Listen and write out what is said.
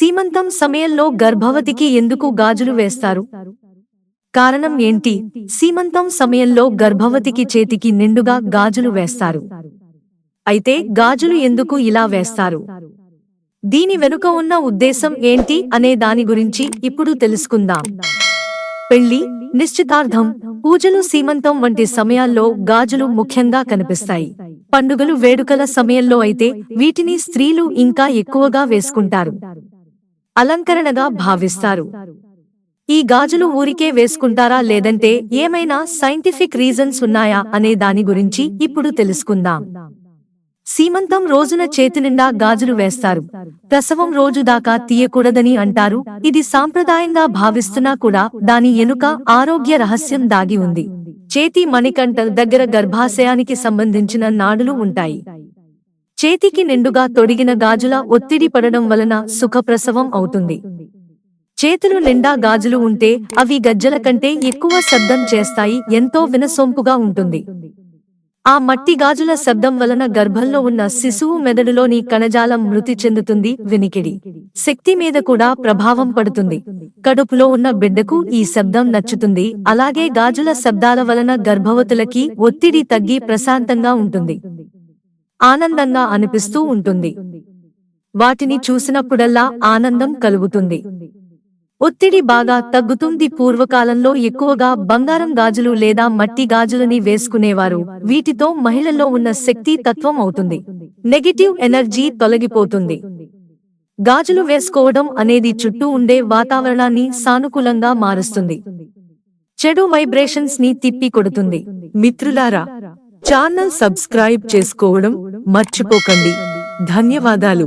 సీమంతం సమయంలో గర్భవతికి ఎందుకు గాజులు వేస్తారు? కారణం ఏంటి? సీమంతం సమయంలో గర్భవతికి చేతికి నిండుగా గాజులు వేస్తారు. అయితే గాజులు ఎందుకు ఇలా వేస్తారు? దీని వెనుక ఉన్న ఉద్దేశం ఏంటి అనే దాని గురించి ఇప్పుడు తెలుసుకుందాం. పెళ్లి, నిశ్చితార్థం, పూజలు, సీమంతం వంటి సమయాల్లో గాజులు ముఖ్యంగా కనిపిస్తాయి. పండుగలు, వేడుకల సమయంలో అయితే వీటిని స్త్రీలు ఇంకా ఎక్కువగా వేసుకుంటారు. అలంకరణగా భావిస్తారు. ఈ గాజులు ఊరికే వేసుకుంటారా లేదంటే ఏమైనా సైంటిఫిక్ రీజన్స్ ఉన్నాయా అనే దాని గురించి ఇప్పుడు తెలుసుకుందాం. సీమంతం రోజున చేతినిండా గాజులు వేస్తారు. ప్రసవం రోజు దాకా తీయకూడదని అంటారు. ఇది సాంప్రదాయంగా భావిస్తున్నా కూడా దాని ఎనుక ఆరోగ్య రహస్యం దాగి ఉంది. చేతి మణికంఠ దగ్గర గర్భాశయానికి సంబంధించిన నాడులు ఉంటాయి. చేతికి నిండుగా తొడిగిన గాజుల ఒత్తిడి పడడం వలన సుఖప్రసవం అవుతుంది. చేతులు నిండా గాజులు ఉంటే అవి గజ్జల కంటే ఎక్కువ శబ్దం చేస్తాయి, ఎంతో వినసొంపుగా ఉంటుంది. ఆ మట్టి గాజుల శబ్దం వలన గర్భంలో ఉన్న శిశువు మెదడులోని కణజాలం మృతి చెందుతుంది. వినికిడి శక్తి మీద కూడా ప్రభావం పడుతుంది. కడుపులో ఉన్న బిడ్డకు ఈ శబ్దం నచ్చుతుంది. అలాగే గాజుల శబ్దాల వలన గర్భవతులకి ఒత్తిడి తగ్గి ప్రశాంతంగా ఉంటుంది, ఆనందంగా అనిపిస్తూ ఉంటుంది. వాటిని చూసినప్పుడల్లా ఆనందం కలుగుతుంది, ఒత్తిడి బాగా తగ్గుతుంది. పూర్వకాలంలో ఎక్కువగా బంగారం గాజులు లేదా మట్టి గాజులని వేసుకునేవారు. వీటితో మహిళల్లో ఉన్న శక్తి తత్వం అవుతుంది, నెగటివ్ ఎనర్జీ తొలగిపోతుంది. గాజులు వేసుకోవడం అనేది చుట్టూ ఉండే వాతావరణాన్ని సానుకూలంగా మారుస్తుంది, చెడు వైబ్రేషన్స్ ని తిప్పి కొడుతుంది. మిత్రులారా, ఛానల్ సబ్స్క్రైబ్ చేసుకోవడం మర్చిపోకండి. ధన్యవాదాలు.